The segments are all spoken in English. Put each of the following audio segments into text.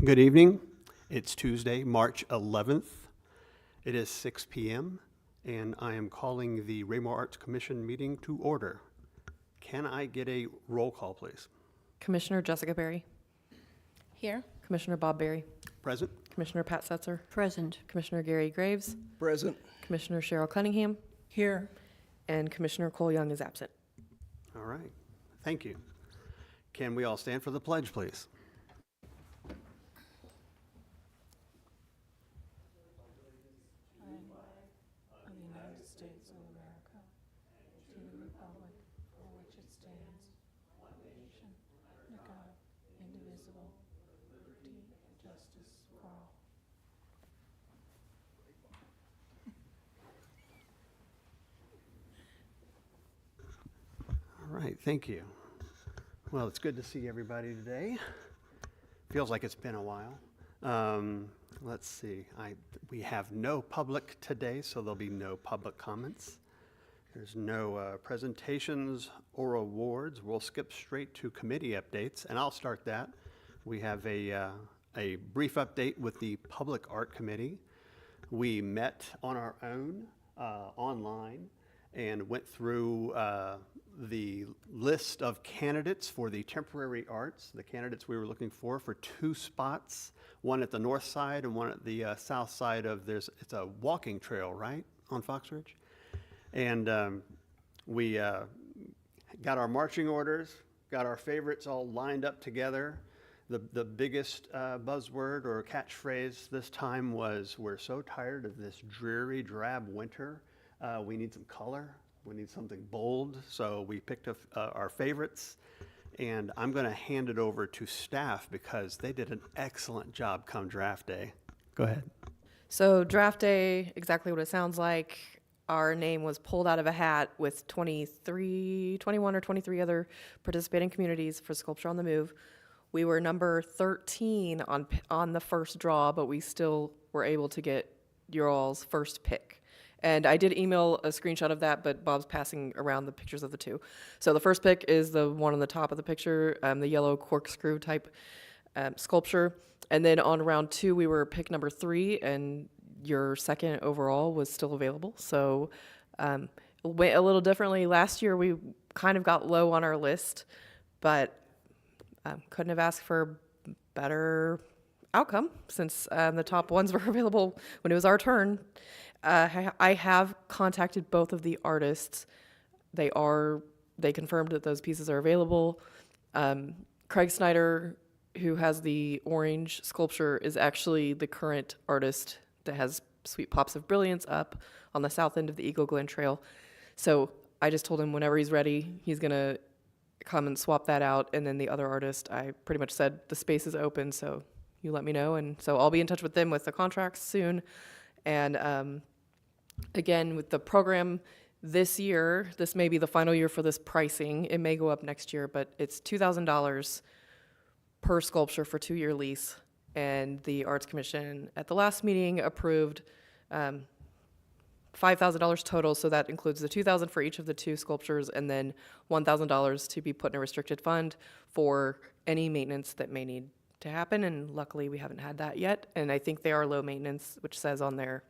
Good evening. It's Tuesday, March 11th. It is 6 p.m., and I am calling the Raymore Arts Commission meeting to order. Can I get a roll call, please? Commissioner Jessica Berry. Here. Commissioner Bob Berry. Present? Commissioner Pat Setzer. Present. Commissioner Gary Graves. Present. Commissioner Cheryl Cunningham. Here. And Commissioner Cole Young is absent. All right. Thank you. Can we all stand for the pledge, please? Of the United States of America, to the republic for which it stands, one nation, under God, indivisible, liberty and justice for all. All right, thank you. Well, it's good to see everybody today. Feels like it's been a while. Let's see, we have no public today, so there'll be no public comments. There's no presentations or awards. We'll skip straight to committee updates, and I'll start that. We have a brief update with the Public Art Committee. We met on our own online and went through the list of candidates for the temporary arts, the candidates we were looking for 2 spots, one at the north side and one at the south side of, it's a walking trail, right, on Fox Ridge? And we got our marching orders, got our favorites all lined up together. The biggest buzzword or catchphrase this time was, we're so tired of this dreary, drab winter. We need some color. We need something bold. So we picked our favorites. And I'm going to hand it over to staff because they did an excellent job come draft day. Go ahead. So draft day, exactly what it sounds like. Our name was pulled out of a hat with 21 or 23 other participating communities for Sculpture on the Move. We were number 13 on the first draw, but we still were able to get your all's first pick. And I did email a screenshot of that, but Bob's passing around the pictures of the 2. So the first pick is the one on the top of the picture, the yellow corkscrew type sculpture. And then on round 2, we were pick number 3, and your second overall was still available. So it went a little differently. Last year, we kind of got low on our list, but couldn't have asked for a better outcome since the top ones were available when it was our turn. I have contacted both of the artists. They confirmed that those pieces are available. Craig Snyder, who has the orange sculpture, is actually the current artist that has Sweet Pops of Brilliance up on the south end of the Eagle Glen Trail. So I just told him whenever he's ready, he's gonna come and swap that out. And then the other artist, I pretty much said the space is open, so you let me know. And so I'll be in touch with them with the contracts soon. And again, with the program this year, this may be the final year for this pricing. It may go up next year, but it's $2,000 per sculpture for 2-year lease. And the Arts Commission at the last meeting approved $5,000 total, so that includes the $2,000 for each of the 2 sculptures, and then $1,000 to be put in a restricted fund for any maintenance that may need to happen. And luckily, we haven't had that yet. And I think they are low maintenance, which says on their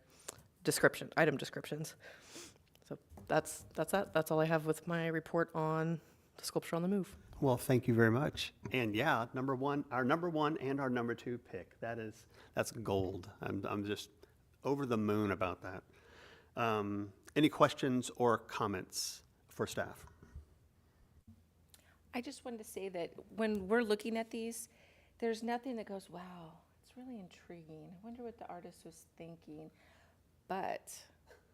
item descriptions. So that's that. That's all I have with my report on the Sculpture on the Move. Well, thank you very much. And yeah, our number one and our number 2 pick, that's gold. I'm just over the moon about that. Any questions or comments for staff? I just wanted to say that when we're looking at these, there's nothing that goes, wow, it's really intriguing. I wonder what the artist was thinking. But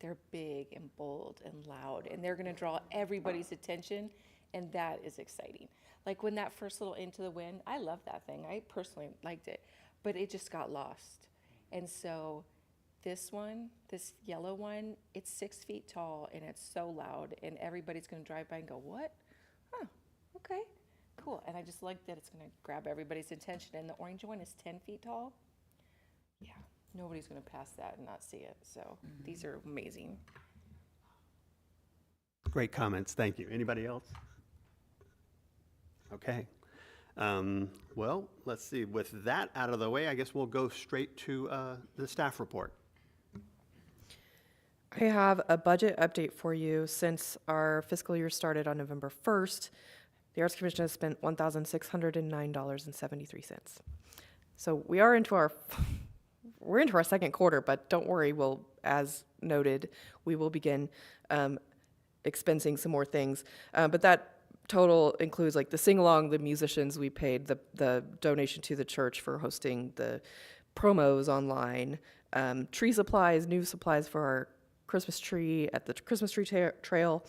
they're big and bold and loud, and they're going to draw everybody's attention, and that is exciting. Like when that first little Into the Wind, I love that thing. I personally liked it, but it just got lost. And so this one, this yellow one, it's 6 feet tall, and it's so loud, and everybody's going to drive by and go, what? Huh, okay, cool. And I just like that it's going to grab everybody's attention. And the orange one is 10 feet tall. Yeah. Nobody's going to pass that and not see it. So these are amazing. Great comments. Thank you. Anybody else? Okay. Well, let's see, with that out of the way, I guess we'll go straight to the staff report. I have a budget update for you. Since our fiscal year started on November 1st, the Arts Commission has spent $1,609.73. So we are into our, we're into our second quarter, but don't worry, we'll, as noted, we will begin expensing some more things. But that total includes like the sing-along, the musicians we paid, the donation to the church for hosting the promos online, tree supplies, new supplies for our Christmas tree at the Christmas tree trail,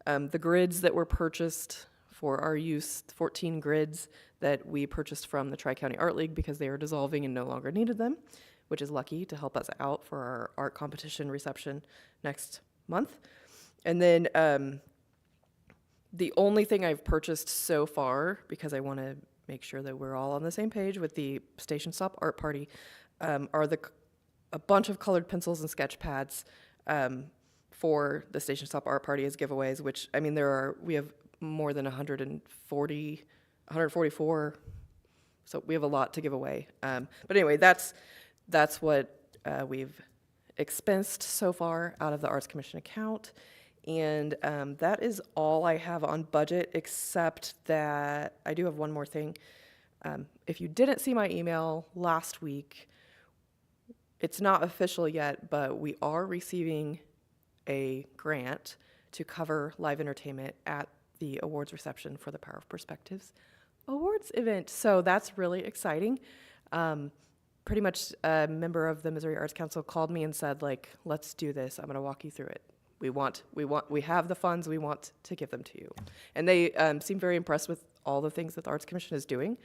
the grids that were purchased for our use, 14 grids that we purchased from the Tri-County Art League because they are dissolving and no longer needed them, which is lucky to help us out for our art competition reception next month. And then the only thing I've purchased so far, because I want to make sure that we're all on the same page with the Station Stop Art Party, are a bunch of colored pencils and sketch pads for the Station Stop Art Party as giveaways, which, I mean, we have more than 144, so we have a lot to give away. But anyway, that's what we've expensed so far out of the Arts Commission account. And that is all I have on budget, except that I do have one more thing. If you didn't see my email last week, it's not official yet, but we are receiving a grant to cover live entertainment at the awards reception for the Power of Perspectives awards event. So that's really exciting. Pretty much a member of the Missouri Arts Council called me and said, like, let's do this. I'm going to walk you through it. We have the funds. We want to give them to you. And they seem very impressed with all the things that the Arts Commission is doing.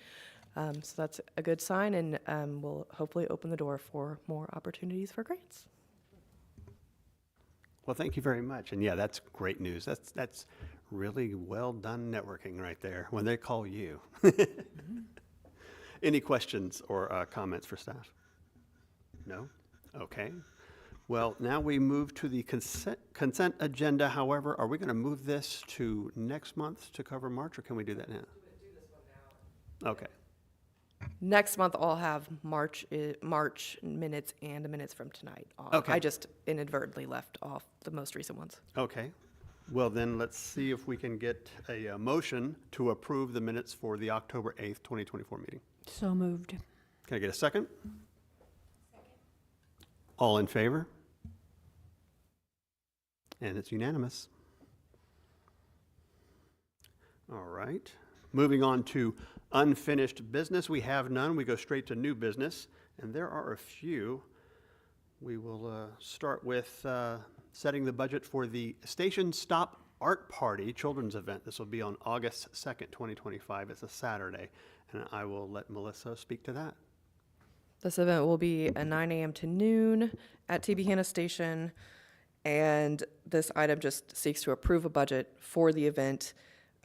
So that's a good sign, and will hopefully open the door for more opportunities for grants. Well, thank you very much. And yeah, that's great news. That's really well done networking right there when they call you. Any questions or comments for staff? No? Okay. Well, now we move to the consent agenda. However, are we going to move this to next month to cover March, or can we do that now? Do this one now. Okay. Next month, I'll have March minutes and the minutes from tonight on. Okay. I just inadvertently left off the most recent ones. Okay. Well, then let's see if we can get a motion to approve the minutes for the October 8th, 2024 meeting. So moved. Can I get a second? All in favor? And it's unanimous. All right. Moving on to unfinished business. We have none. We go straight to new business, and there are a few. We will start with setting the budget for the Station Stop Art Party children's event. This will be on August 2nd, 2025. It's a Saturday, and I will let Melissa speak to that. This event will be at 9 a.m. to noon at TB Hanna Station, and this item just seeks to approve a budget for the event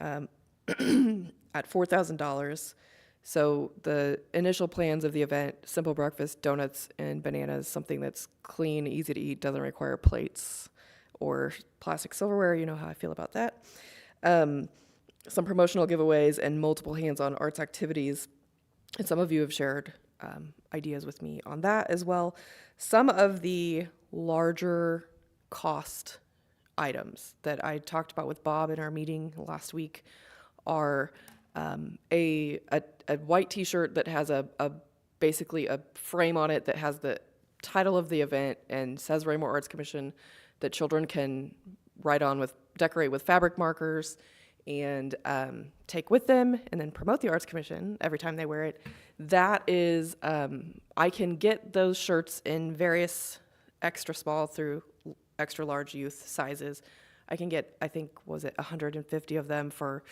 at $4,000. So the initial plans of the event: simple breakfast, donuts, and bananas, something that's clean, easy to eat, doesn't require plates or plastic silverware. You know how I feel about that. Some promotional giveaways and multiple hands-on arts activities. And some of you have shared ideas with me on that as well. Some of the larger cost items that I talked about with Bob in our meeting last week are a white T-shirt that has basically a frame on it that has the title of the event and says Raymore Arts Commission, that children can decorate with fabric markers and take with them and then promote the Arts Commission every time they wear it. That is, I can get those shirts in various extra small through extra large youth sizes. I can get, I think, 150 of them for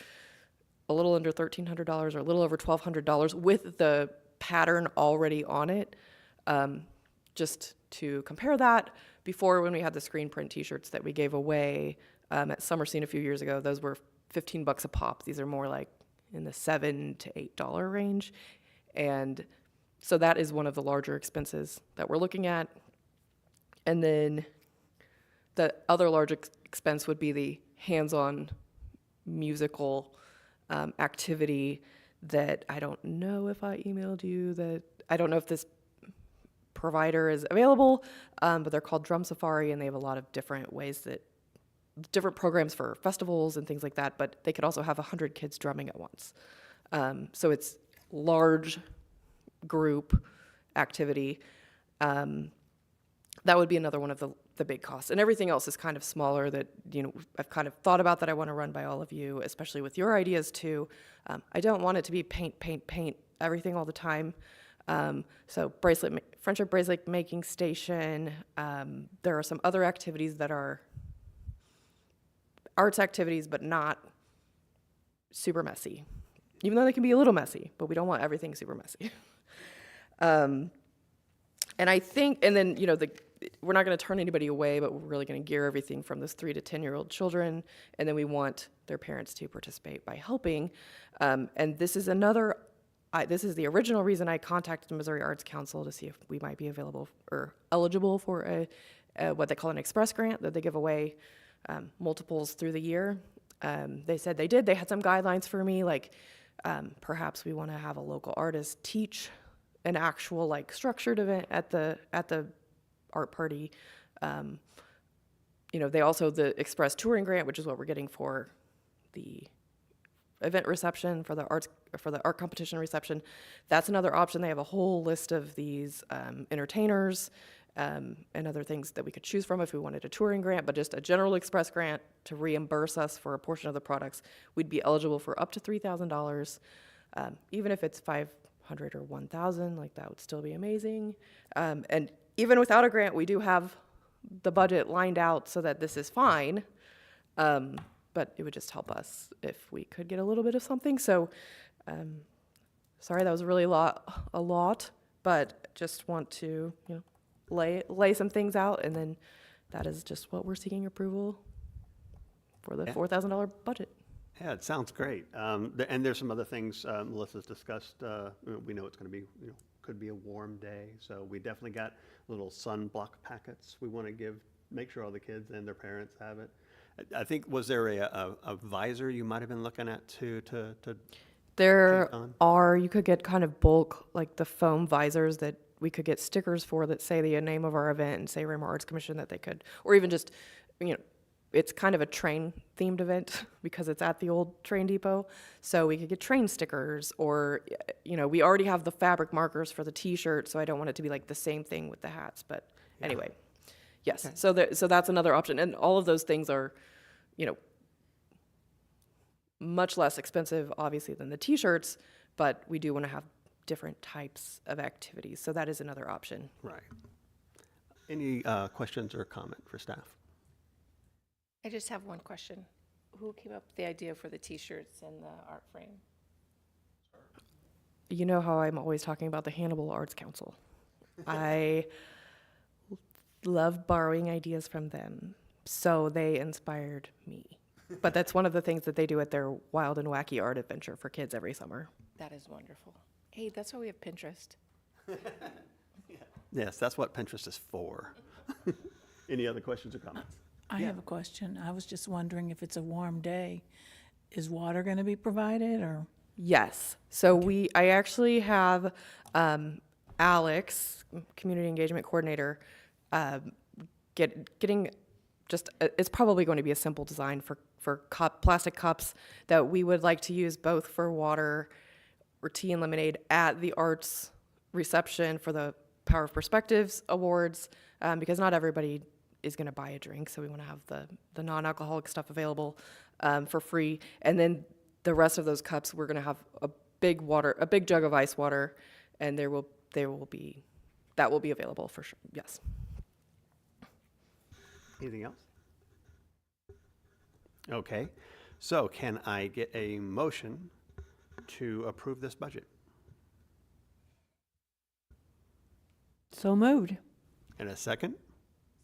a little under $1,300 or a little over $1,200 with the pattern already on it. Just to compare that, before when we had the screen print t-shirts that we gave away at Summer Scene a few years ago, those were $15 a pop. These are more like in the $7 to $8 range. And so that is one of the larger expenses that we're looking at. And then the other large expense would be the hands-on musical activity that I don't know if I emailed you, that I don't know if this provider is available, but they're called Drum Safari, and they have a lot of different ways that different programs for festivals and things like that, but they could also have 100 kids drumming at once. So it's large group activity. That would be another one of the big costs. And everything else is kind of smaller that, I've kind of thought about that I want to run by all of you, especially with your ideas too. I don't want it to be paint everything all the time. So friendship bracelet making station. There are some other activities that are arts activities, but not super messy, even though they can be a little messy, but we don't want everything super messy. And I think, and then, we're not going to turn anybody away, but we're really going to gear everything from those 3 to 10-year-old children, and then we want their parents to participate by helping. And this is this is the original reason I contacted the Missouri Arts Council to see if we might be available or eligible for what they call an express grant that they give away multiples through the year. They said they did. They had some guidelines for me, like perhaps we want to have a local artist teach an actual structured event at the art party. They also the express touring grant, which is what we're getting for the event reception, for the art competition reception. That's another option. They have a whole list of these entertainers and other things that we could choose from if we wanted a touring grant, but just a general express grant to reimburse us for a portion of the products. We'd be eligible for up to $3,000. Even if it's 500 or 1,000, that would still be amazing. And even without a grant, we do have the budget lined out so that this is fine. But it would just help us if we could get a little bit of something. So, sorry, that was really a lot, but just want to, lay some things out, and then that is just what we're seeking approval for the $4,000 budget. Yeah, it sounds great. And there's some other things Melissa's discussed. We know it's going to be, could be a warm day, so we definitely got little sunblock packets we want to make sure all the kids and their parents have it. I think, was there a visor you might have been looking at to There take on? are, you could get kind of bulk, like the foam visors that we could get stickers for that say the name of our event and say Raymore Arts Commission, that they could, or even just, it's kind of a train themed event because it's at the old train depot. So we could get train stickers, or, we already have the fabric markers for the t-shirt, so I don't want it to be the same thing with the hats. But anyway, yes. Okay. So that's another option. And all of those things are, much less expensive, obviously, than the t-shirts, but we do want to have different types of activities. So that is another option. Right. Any questions or comment for staff? I just have one question. Who came up with the idea for the t-shirts and the art frame? You know how I'm always talking about the Hannibal Arts Council. I love borrowing ideas from them. So they inspired me. But that's one of the things that they do at their wild and wacky art adventure for kids every summer. That is wonderful. Hey, that's why we have Pinterest. Yes, that's what Pinterest is for. Any other questions or comments? I have a question. I was just wondering, if it's a warm day, is water going to be provided, or? Yes. So I actually have Alex, Community Engagement Coordinator, getting just, it's probably going to be a simple design for plastic cups that we would like to use both for water or tea and lemonade at the arts reception for the Power of Perspectives Awards, because not everybody is going to buy a drink, so we want to have the non-alcoholic stuff available for free. And then the rest of those cups, we're going to have a big jug of ice water, and that will be available for sure. Yes. Anything else? Okay. So can I get a motion to approve this budget? So moved. And a second?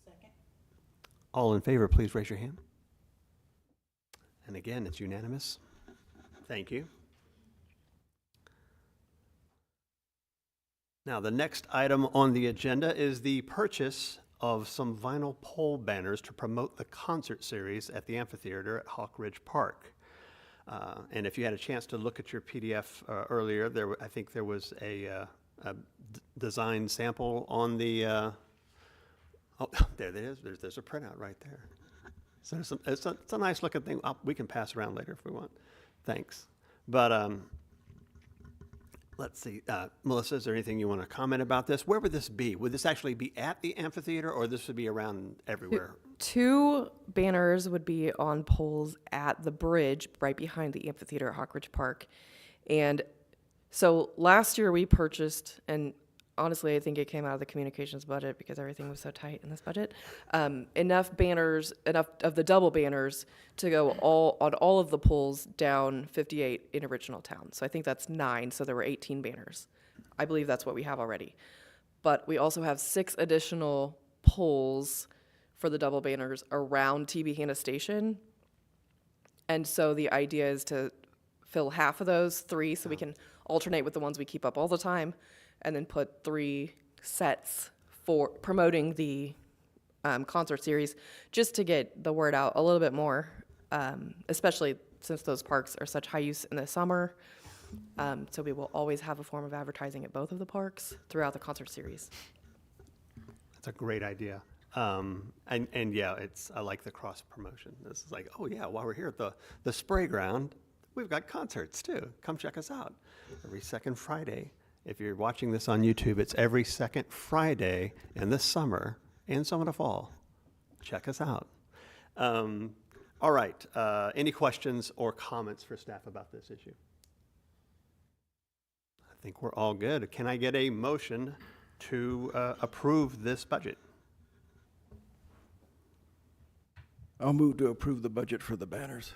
Second. All in favor, please raise your hand. And again, it's unanimous. Thank you. Now, the next item on the agenda is the purchase of some vinyl pole banners to promote the concert series at the amphitheater at Hawk Ridge Park. And if you had a chance to look at your PDF earlier, I think there was a design sample on the, oh, there it is. There's a printout right there. So it's a nice looking thing. We can pass around later if we want. Thanks. But let's see. Melissa, is there anything you want to comment about this? Where would this be? Would this actually be at the amphitheater, or this would be around everywhere? 2 banners would be on poles at the bridge right behind the amphitheater at Hawkridge Park. And so last year we purchased, and honestly, I think it came out of the communications budget because everything was so tight in this budget, enough banners, enough of the double banners to go on all of the poles down 58 in Original Town. So I think that's 9, so there were 18 banners. I believe that's what we have already. But we also have 6 additional poles for the double banners around TB Hanna Station. And so the idea is to fill half of those 3 so we can alternate with the ones we keep up all the time, and then put 3 sets for promoting the concert series, just to get the word out a little bit more, especially since those parks are such high use in the summer. So we will always have a form of advertising at both of the parks throughout the concert series. That's a great idea. And yeah, I like the cross promotion. This is like, oh yeah, while we're here at the Spray Ground, we've got concerts too. Come check us out every second Friday. If you're watching this on YouTube, it's every second Friday in the summer and some in the fall. Check us out. All right. Any questions or comments for staff about this issue? I think we're all good. Can I get a motion to approve this budget? I'll move to approve the budget for the banners.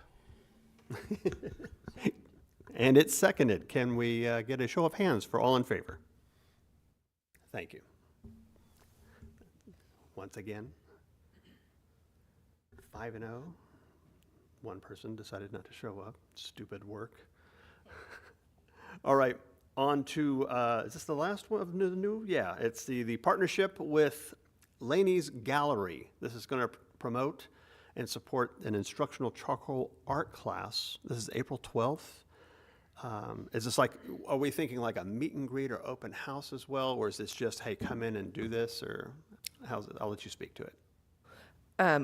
And it's seconded. Can we get a show of hands for all in favor? Thank you. Once again, 5-0. One person decided not to show up. Stupid work. All right, on to, is this the last one of the new? Yeah, it's the partnership with Laney's Gallery. This is going to promote and support an instructional charcoal art class. This is April 12th. Is this like, are we thinking like a meet and greet or open house as well? Or is this just, hey, come in and do this? Or how's it? I'll let you speak to it.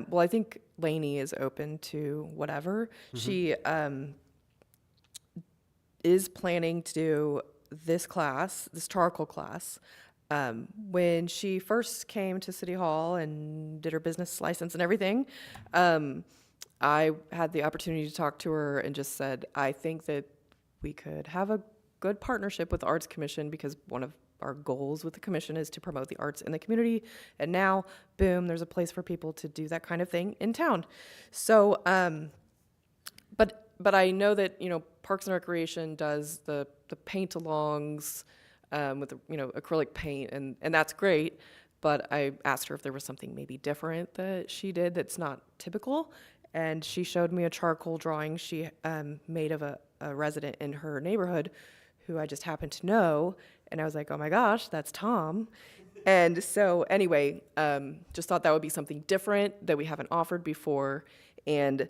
Well, I think Lainey is open to whatever. She is planning to do this class, this charcoal class. When she first came to City Hall and did her business license and everything, I had the opportunity to talk to her and just said, I think that we could have a good partnership with the Arts Commission, because one of our goals with the commission is to promote the arts in the community. And now, boom, there's a place for people to do that kind of thing in town. So, but I know that, Parks and Recreation does the paint-alongs with, acrylic paint, and that's great. But I asked her if there was something maybe different that she did that's not typical. And she showed me a charcoal drawing she made of a resident in her neighborhood who I just happened to know. And I was like, oh my gosh, that's Tom. And so anyway, just thought that would be something different that we haven't offered before. And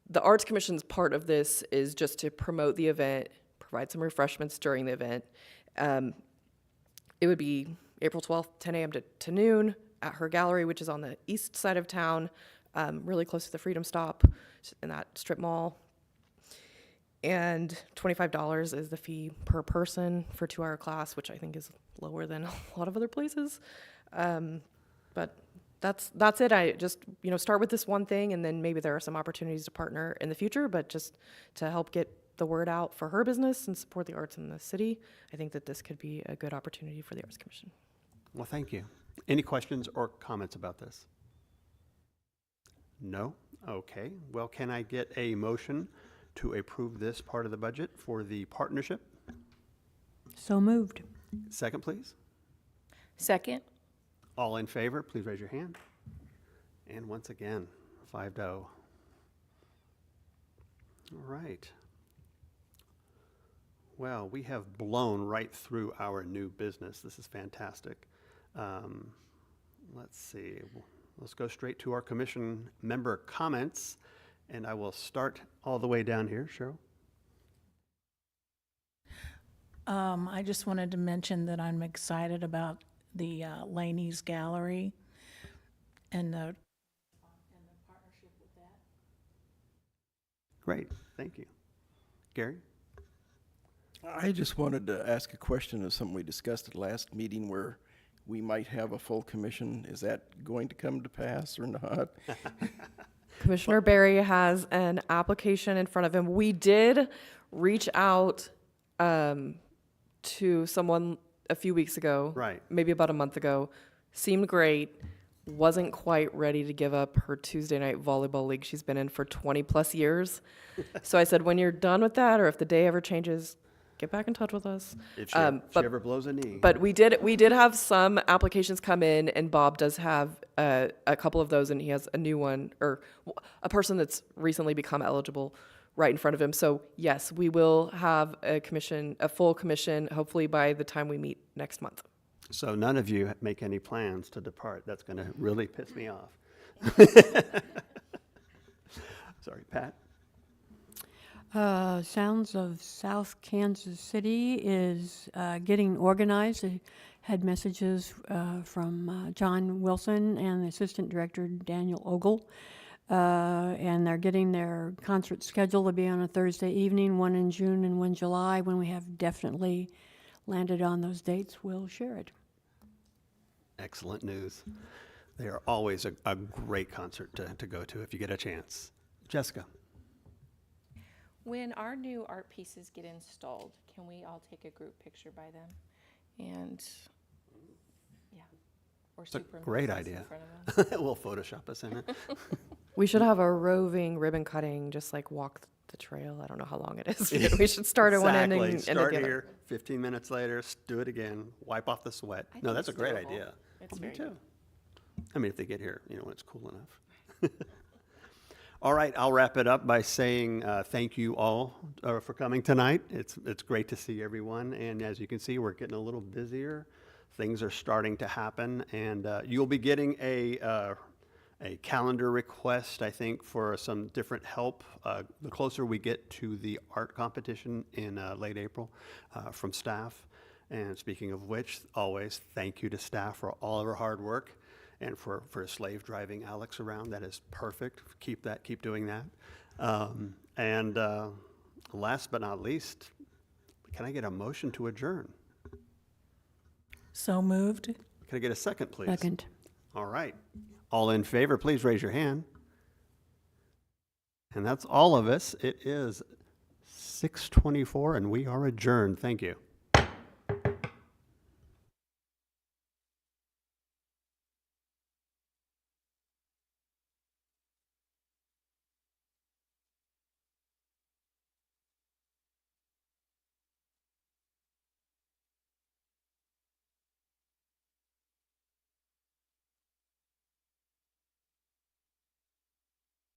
the Arts Commission's part of this is just to promote the event, provide some refreshments during the event. It would be April 12th, 10 a.m. to noon at her gallery, which is on the east side of town, really close to the Freedom Stop in that strip mall. And $25 is the fee per person for a 2-hour class, which I think is lower than a lot of other places. But that's it. I just, start with this one thing, and then maybe there are some opportunities to partner in the future, but just to help get the word out for her business and support the arts in the city, I think that this could be a good opportunity for the Arts Commission. Well, thank you. Any questions or comments about this? No? Okay. Well, can I get a motion to approve this part of the budget for the partnership? So moved. Second, please. Second? All in favor, please raise your hand. And once again, 5-0. All right. Well, we have blown right through our new business. This is fantastic. Let's see. Let's go straight to our commission member comments. And I will start all the way down here, Cheryl. I just wanted to mention that I'm excited about the Laney's Gallery and the partnership with that. Great, thank you. Gary? I just wanted to ask a question of something we discussed at last meeting where we might have a full commission. Is that going to come to pass or not? Commissioner Barry has an application in front of him. We did reach out to someone a few weeks ago. Right. Maybe about a month ago. Seemed great. Wasn't quite ready to give up her Tuesday night volleyball league she's been in for 20 plus years. So I said, when you're done with that, or if the day ever changes, get back in touch with us. If she But ever blows a knee. But we did have some applications come in, and Bob does have a couple of those, and he has a new one, or a person that's recently become eligible right in front of him. So yes, we will have a full commission, hopefully by the time we meet next month. So none of you make any plans to depart. That's going to really piss me off. Sorry, Pat? Sounds of South Kansas City is getting organized. I had messages from John Wilson and the Assistant Director Daniel Ogle, and they're getting their concert scheduled to be on a Thursday evening, one in June and one in July. When we have definitely landed on those dates, we'll share it. Excellent news. They are always a great concert to go to if you get a chance. Jessica? When our new art pieces get installed, can we all take a group picture by them? And, yeah, or It's a superimpose great us in idea. front of them. We'll Photoshop us in it. We should have a roving ribbon cutting, just like walk the trail. I don't know how long it is. We should start at one end and Exactly. end at Start the other. here, 15 minutes later, do it again, wipe off the sweat. I No, think that's a it's great doable. idea. It's Me very too. I mean, if they get here, when it's cool enough. All right, I'll wrap it up by saying thank you all for coming tonight. It's great to see everyone, and as you can see, we're getting a little busier. Things are starting to happen, and you'll be getting a calendar request, I think, for some different help the closer we get to the art competition in late April from staff. And speaking of which, always thank you to staff for all of our hard work. And for slave driving Alex around, that is perfect. Keep doing that. And last but not least, can I get a motion to adjourn? So moved. Can I get a second, please? Second. All right. All in favor, please raise your hand. And that's all of us. It is 6:24 and we are adjourned. Thank you.